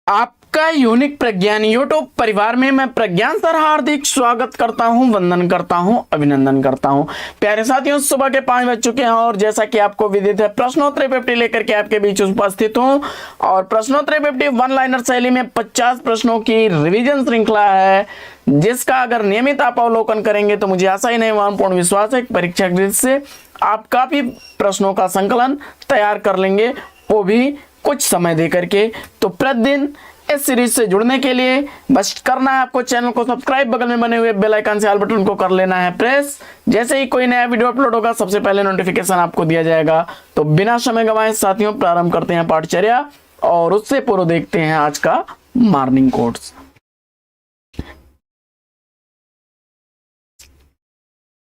आपका यूनिक प्रज्ञान यूट्यूब परिवार में मैं प्रज्ञान सर हार्दिक स्वागत करता हूं, वंदन करता हूं, अभिनंदन करता हूं। प्यारे साथियों, सुबह के 5 बज चुके हैं और जैसा कि आपको विदित है, प्रश्नोत्तरी 50 लेकर के आपके बीच उपस्थित हूं। और प्रश्नोत्तरी 50 वन लाइनर शैली में 50 प्रश्नों की रिविजन श्रृंखला है, जिसका अगर नियमित आप अवलोकन करेंगे तो मुझे आशा ही नहीं, वहां पूर्ण विश्वास है परीक्षा गृह से आप काफी प्रश्नों का संकलन तैयार कर लेंगे, वो भी कुछ समय दे करके। तो प्रतिदिन इस सीरीज से जुड़ने के लिए बस करना है आपको चैनल को सब्सक्राइब, बगल में बने हुए बेल आइकन से ऑल बटन को कर लेना है प्रेस। जैसे ही कोई नया वीडियो अपलोड होगा सबसे पहले नोटिफिकेशन आपको दिया जाएगा। तो बिना समय गंवाए साथियों प्रारंभ करते हैं पाठचर्या, और उससे पूर्व देखते हैं आज का मॉर्निंग कोट्स।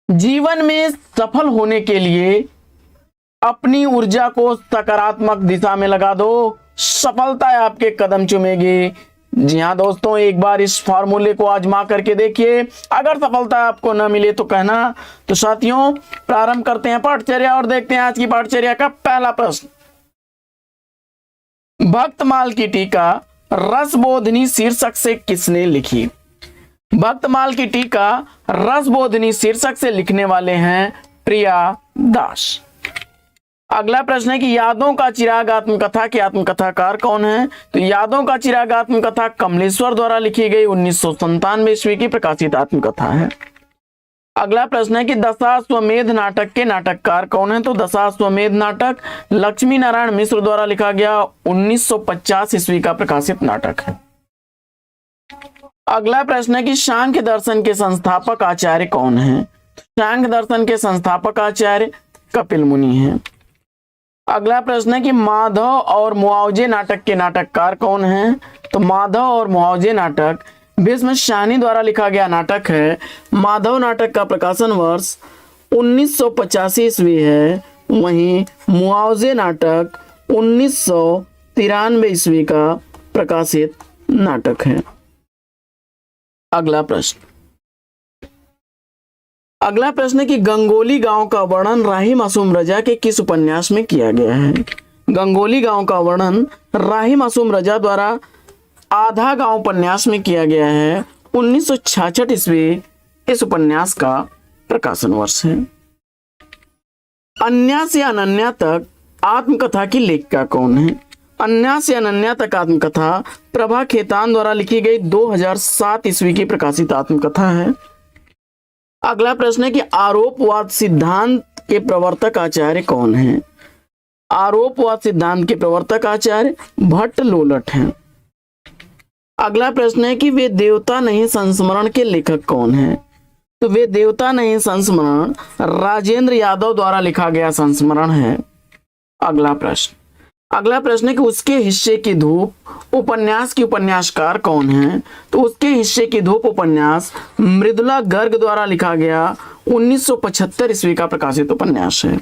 जीवन में सफल होने के लिए अपनी ऊर्जा को सकारात्मक दिशा में लगा दो, सफलता आपके कदम चूमेगी। जी हाँ दोस्तों, एक बार इस फार्मूले को आजमा करके देखिए, अगर सफलता आपको न मिले तो कहना। तो साथियों प्रारंभ करते हैं पाठचर्या और देखते हैं आज की पाठचर्या का पहला प्रश्न। भक्तमाल की टीका रसबोधिनी शीर्षक से किसने लिखी? भक्तमाल की टीका रसबोधिनी शीर्षक से लिखने वाले हैं प्रिया दास। अगला प्रश्न है कि यादों का चिराग आत्मकथा के आत्मकथाकार कौन है? तो यादों का चिराग आत्मकथा कमलेश्वर द्वारा लिखी गई 1997 ईस्वी की प्रकाशित आत्मकथा है। अगला प्रश्न है कि दशाश्वमेध नाटक के नाटककार कौन है? तो दशाश्वमेध नाटक लक्ष्मी नारायण मिश्र द्वारा लिखा गया 1950 ईस्वी का प्रकाशित नाटक है। अगला प्रश्न है कि सांख्य दर्शन के संस्थापक आचार्य कौन है? सांख्य दर्शन के संस्थापक आचार्य कपिल मुनि हैं। अगला प्रश्न है कि माधव और मुआवजे नाटक के नाटककार कौन हैं? तो माधव और मुआवजे नाटक भीष्म शाहनी द्वारा लिखा गया नाटक है। माधव नाटक का प्रकाशन वर्ष 1985 ईस्वी है, वहीं मुआवजे नाटक 1993 ईस्वी का प्रकाशित नाटक है। अगला प्रश्न है कि गंगोली गांव का वर्णन राही मासूम रजा के किस उपन्यास में किया गया है? गंगोली गांव का वर्णन राही मासूम रजा द्वारा आधा गांव उपन्यास में किया गया है। 1966 ईस्वी इस उपन्यास का प्रकाशन वर्ष है। अन्या से अनन्या तक आत्मकथा की लेखिका कौन है? अन्या से अनन्या तक आत्मकथा प्रभा खेतान द्वारा लिखी गई 2007 ईस्वी की प्रकाशित आत्मकथा है। अगला प्रश्न है कि आरोपवाद सिद्धांत के प्रवर्तक आचार्य कौन है? आरोपवाद सिद्धांत के प्रवर्तक आचार्य भट्ट लोलट हैं। अगला प्रश्न है कि वे देवता नहीं संस्मरण के लेखक कौन है? तो वे देवता नहीं संस्मरण राजेंद्र यादव द्वारा लिखा गया संस्मरण है। अगला प्रश्न है कि उसके हिस्से की धूप उपन्यास की उपन्यासकार कौन है? तो उसके हिस्से की धूप उपन्यास मृदुला गर्ग द्वारा लिखा गया 1975 ईस्वी का प्रकाशित उपन्यास है।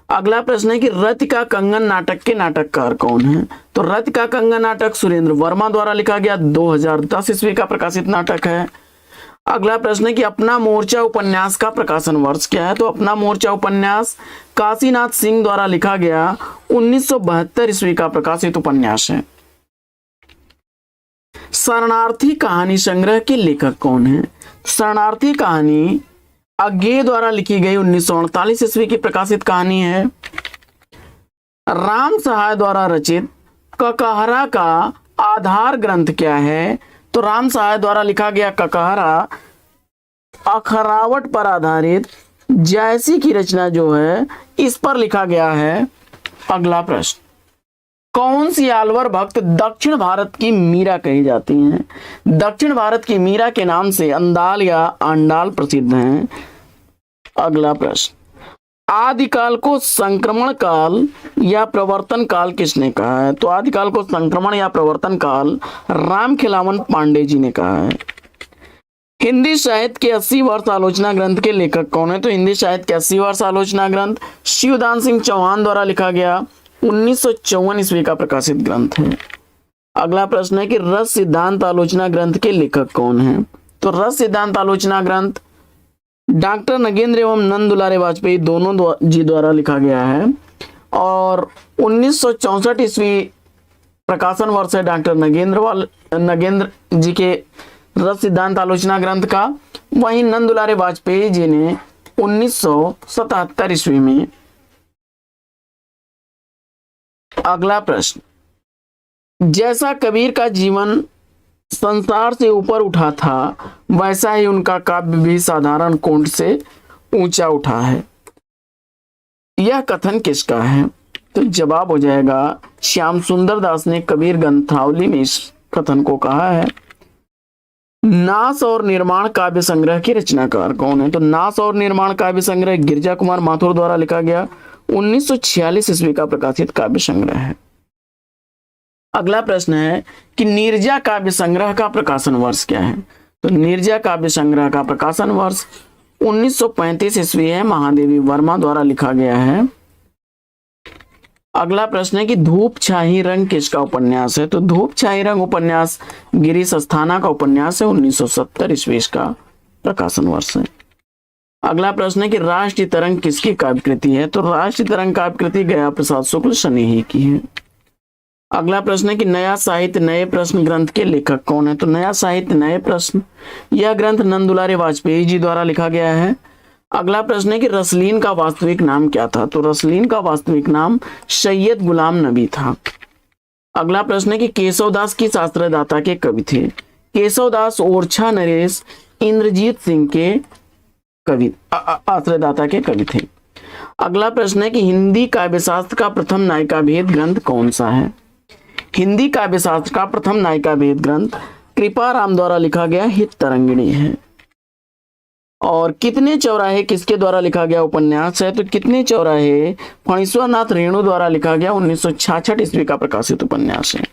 अगला प्रश्न है कि रथ का कंगन नाटक के नाटककार कौन है? तो रथ का कंगन नाटक सुरेंद्र वर्मा द्वारा लिखा गया 2010 ईस्वी का प्रकाशित नाटक है। अगला प्रश्न है कि अपना मोर्चा उपन्यास का प्रकाशन वर्ष क्या है? तो अपना मोर्चा उपन्यास काशीनाथ सिंह द्वारा लिखा गया 1972 ईस्वी का प्रकाशित उपन्यास है। शरणार्थी कहानी संग्रह के लेखक कौन है? शरणार्थी कहानी अज्ञेय द्वारा लिखी गई 1948 ईस्वी की प्रकाशित कहानी है। राम सहाय द्वारा रचित ककहरा का आधार ग्रंथ क्या है? तो राम सहाय द्वारा लिखा गया ककहरा अखरावट पर आधारित जायसी की रचना जो है इस पर लिखा गया है। अगला प्रश्न, कौन सी आल्वर भक्त दक्षिण भारत की मीरा कही जाती हैं? दक्षिण भारत की मीरा के नाम से अंदाल या आंडाल प्रसिद्ध हैं। अगला प्रश्न, आदिकाल को संक्रमण काल या प्रवर्तन काल किसने कहा है? तो आदिकाल को संक्रमण या प्रवर्तन काल राम खिलावन पांडे जी ने कहा है। हिंदी साहित्य के 80 वर्ष आलोचना ग्रंथ के लेखक कौन है? तो हिंदी साहित्य के 80 वर्ष आलोचना ग्रंथ शिवदान सिंह चौहान द्वारा लिखा गया 1954 ईस्वी का प्रकाशित ग्रंथ है। अगला प्रश्न है कि रस सिद्धांत आलोचना ग्रंथ के लेखक कौन है? तो रस सिद्धांत आलोचना ग्रंथ डॉक्टर नगेंद्र एवं नंद दुलारे वाजपेयी दोनों जी द्वारा लिखा गया है और 1964 ईस्वी प्रकाशन वर्ष है डॉक्टर नगेंद्र जी के रस सिद्धांत आलोचना ग्रंथ का। वहीं नंद दुलारे वाजपेयी जी ने 1977 ईस्वी में। अगला प्रश्न, जैसा कबीर का जीवन संसार से ऊपर उठा था, वैसा ही उनका काव्य भी साधारण कोण से ऊंचा उठा है। यह कथन किसका है? तो जवाब हो जाएगा श्याम सुंदर दास ने कबीर ग्रंथावली में इस कथन को कहा है। नास और निर्माण काव्य संग्रह के रचनाकार कौन है? तो नास और निर्माण काव्य संग्रह गिरजा कुमार माथुर द्वारा लिखा गया 1946 ईस्वी का प्रकाशित काव्य संग्रह है। अगला प्रश्न है कि नीरजा काव्य संग्रह का प्रकाशन वर्ष क्या है? तो नीरजा काव्य संग्रह का प्रकाशन वर्ष 1935 ईस्वी है, महादेवी वर्मा द्वारा लिखा गया है। अगला प्रश्न है कि धूप छाही रंग किसका उपन्यास है? तो धूप छाही रंग उपन्यास गिरीश अस्थाना का उपन्यास है, 1970 ईस्वी का प्रकाशन वर्ष है। अगला प्रश्न है कि राष्ट्रीय तरंग किसकी काव्य कृति है? तो राष्ट्रीय तरंग काव्य कृति गया प्रसाद शुक्ल स्नेही की है। अगला प्रश्न है कि नया साहित्य नए प्रश्न ग्रंथ के लेखक कौन है? तो नया साहित्य नए प्रश्न, यह ग्रंथ नंद दुलारे वाजपेयी जी द्वारा लिखा गया है। अगला प्रश्न है कि रसलीन का वास्तविक नाम क्या था? तो रसलीन का वास्तविक नाम सैयद गुलाम नबी था। अगला प्रश्न है कि केशवदास किस आश्रयदाता के कवि थे? केशवदास ओरछा नरेश इंद्रजीत सिंह के कवि आश्रयदाता के कवि थे। अगला प्रश्न है कि हिंदी काव्यशास्त्र का प्रथम नायिका भेद ग्रंथ कौन सा है? हिंदी काव्यशास्त्र का प्रथम नायिका भेद ग्रंथ कृपाराम द्वारा लिखा गया हित तरंगिणी है। और कितने चौराहे किसके द्वारा लिखा गया उपन्यास है? तो कितने चौराहे फणीश्वरनाथ रेणु द्वारा लिखा गया 1966 ईस्वी का प्रकाशित उपन्यास है।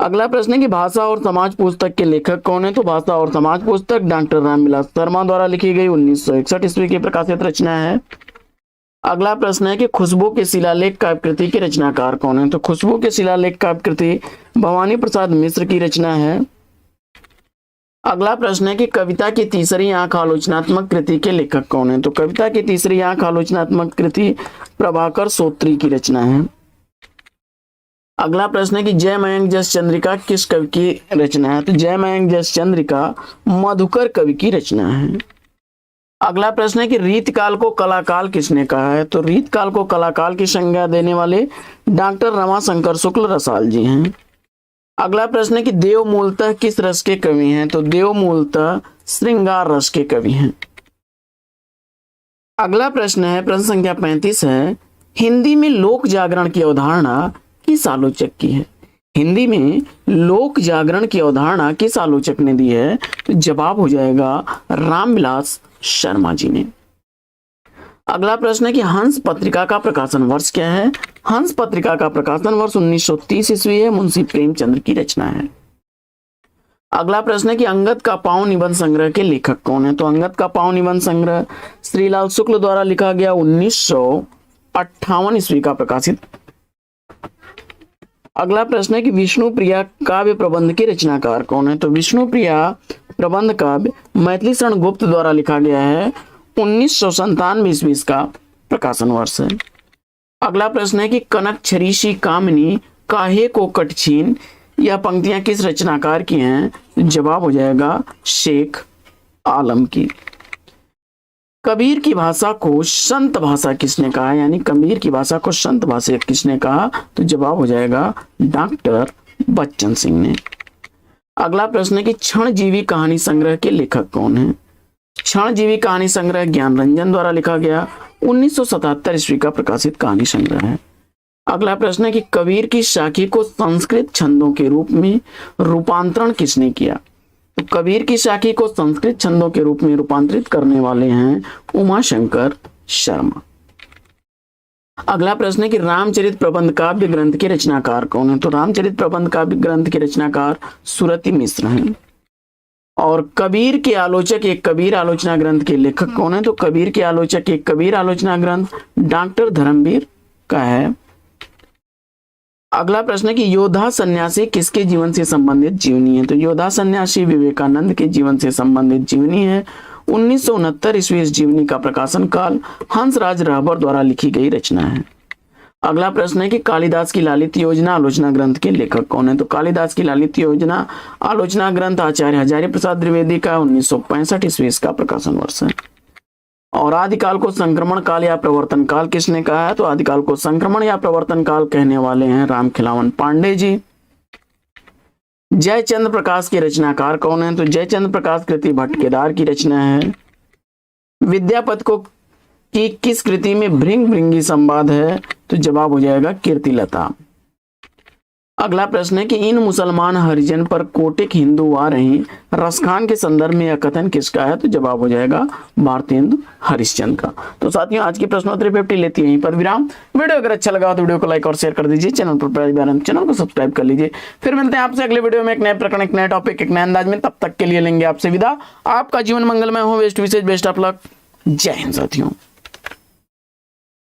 अगला प्रश्न है कि भाषा और समाज पुस्तक के लेखक कौन है? तो भाषा और समाज पुस्तक डॉक्टर रामविलास शर्मा द्वारा लिखी गई 1961 ईस्वी की प्रकाशित रचना है। अगला प्रश्न है कि खुशबू के शिलालेख काव्य कृति के रचनाकार कौन है? तो खुशबू के शिलालेख काव्य कृति भवानी प्रसाद मिश्र की रचना है। अगला प्रश्न है कि कविता की तीसरी आंख आलोचनात्मक कृति के लेखक कौन है? तो कविता की तीसरी आंख आलोचनात्मक कृति प्रभाकर सोत्री की रचना है। अगला प्रश्न है कि जय मयंक जस चंद्रिका किस कवि की रचना है? तो जय मयंक जस चंद्रिका मधुकर कवि की रचना है। अगला प्रश्न है कि रीतकाल को कलाकाल किसने कहा है? तो रीतकाल को कलाकाल की संज्ञा देने वाले डॉक्टर रमाशंकर शुक्ल रसाल जी हैं। अगला प्रश्न है कि देव मूलतः किस रस के कवि हैं? तो देव मूलतः श्रृंगार रस के कवि हैं। अगला प्रश्न है, प्रश्न संख्या 35 है, हिंदी में लोक जागरण की अवधारणा किस आलोचक की है? हिंदी में लोक जागरण की अवधारणा किस आलोचक ने दी है? तो जवाब हो जाएगा रामविलास शर्मा जी ने। अगला प्रश्न है कि हंस पत्रिका का प्रकाशन वर्ष क्या है? हंस पत्रिका का प्रकाशन वर्ष 1930 ईस्वी है, मुंशी प्रेमचंद्र की रचना है। अगला प्रश्न है कि अंगद का पाँव निबंध संग्रह के लेखक कौन है? तो अंगद का पाँव निबंध संग्रह श्रीलाल शुक्ल द्वारा लिखा गया 1958 ईस्वी का प्रकाशित। अगला प्रश्न है कि विष्णुप्रिया काव्य प्रबंध के रचनाकार कौन है? तो विष्णुप्रिया प्रबंध काव्य मैथिली शरण गुप्त द्वारा लिखा गया है, 1997 ईस्वी का प्रकाशन वर्ष है। अगला प्रश्न है कि कनक छरीसी कामिनी काहे को कटछीन, यह पंक्तियां किस रचनाकार की हैं? जवाब हो जाएगा शेख आलम की। कबीर की भाषा को संत भाषा किसने कहा? यानी कबीर की भाषा को संत भाषा किसने कहा? तो जवाब हो जाएगा डॉक्टर बच्चन सिंह ने। अगला प्रश्न है कि क्षणजीवी कहानी संग्रह के लेखक कौन है? क्षणजीवी कहानी संग्रह ज्ञान रंजन द्वारा लिखा गया 1977 ईस्वी का प्रकाशित कहानी संग्रह है। अगला प्रश्न है कि कबीर की साखी को संस्कृत छंदों के रूप में रूपांतरण किसने किया? तो कबीर की साखी को संस्कृत छंदों के रूप में रूपांतरित करने वाले हैं उमाशंकर शर्मा। अगला प्रश्न है कि रामचरित प्रबंध काव्य ग्रंथ के रचनाकार कौन है? तो रामचरित प्रबंध काव्य ग्रंथ के रचनाकार सुरति मिश्र हैं। और कबीर के आलोचक एक कबीर आलोचना ग्रंथ के लेखक कौन है? तो कबीर के आलोचक एक कबीर आलोचना ग्रंथ डॉक्टर धर्मवीर का है। अगला प्रश्न है कि योद्धा सन्यासी किसके जीवन से संबंधित जीवनी है? तो योद्धा सन्यासी विवेकानंद के जीवन से संबंधित जीवनी है, 1969 ईस्वी। इस जीवनी का प्रकाशन काल हंसराज रहबर द्वारा लिखी गई रचना है। अगला प्रश्न है कि कालिदास की लालित योजना आलोचना ग्रंथ के लेखक कौन है? तो कालिदास की लालित योजना आलोचना ग्रंथ आचार्य हजारी प्रसाद द्विवेदी का 1965 ईस्वी इसका प्रकाशन वर्ष है। और आदिकाल को संक्रमण काल या प्रवर्तन काल किसने कहा है? तो आदिकाल को संक्रमण या प्रवर्तन काल कहने वाले हैं रामखिलावन पांडे जी। जयचंद्र प्रकाश के रचनाकार कौन है? तो जयचंद्र प्रकाश कृति भट्ट केदार की रचना है। विद्यापति को की किस कृति में भृंग भृंगी संवाद है? तो जवाब हो जाएगा कीर्तिलता। अगला प्रश्न है कि इन मुसलमान हरिजन पर कोटिक हिंदू आ रहे रसखान के संदर्भ में यह कथन किसका है? तो जवाब हो जाएगा भारतेंदु हरिश्चंद्र का। तो साथियों आज की प्रश्नोत्तरी 50 लेती है यहीं पर विराम। वीडियो अगर अच्छा लगा तो वीडियो को लाइक और शेयर कर दीजिए। चैनल पर पहली बार चैनल को सब्सक्राइब कर लीजिए। फिर मिलते हैं आपसे अगले वीडियो में एक नए प्रकरण, एक नए टॉपिक, एक नए अंदाज में। तब तक के लिए लेंगे आपसे विदा। आपका जीवन मंगलमय हो। बेस्ट विशेष बेस्ट ऑफ लक। जय हिंद साथियों।